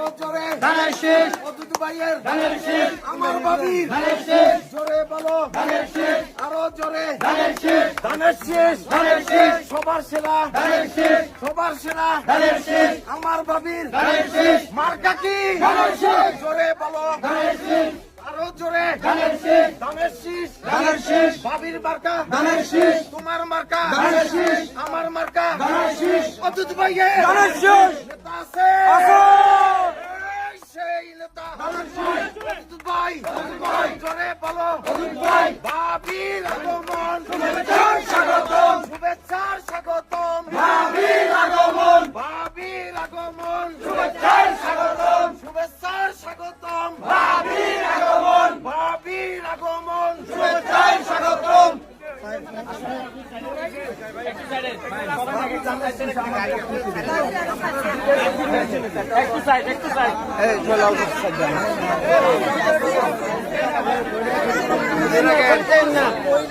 আরো জোরে ধানের শীষ, অদূত ভাইয়ের ধানের শীষ, আমার বাবির ধানের শীষ, জোরে বলো ধানের শীষ, আরো জোরে ধানের শীষ, ধানের শীষ ধানের শীষ, সবার সেরা ধানের শীষ, সবার সেরা ধানের শীষ, আমার বাবির ধানের শীষ, মার্কা কি ধানের শীষ, জোরে বলো ধানের শীষ, আরো জোরে ধানের শীষ, ধানের শীষ ধানের শীষ, বাবির মার্কা ধানের শীষ, তোমার মার্কা ধানের শীষ, আমার মার্কা ধানের শীষ, অদূত ভাইয়ের ধানের শীষ, নেতা আছে এই সেই নেতা অদূত ভাই জোরে বলো ভাই, বাবির আগমন শুভেচ্ছার স্বাগতম, শুভেচ্ছার স্বাগতম বাবির আগমন, বাবির আগমন শুভেচ্ছার স্বাগতম, শুভেচ্ছার স্বাগতম বাবির আগমন, বাবির আগমন শুভেচ্ছার স্বাগতম। না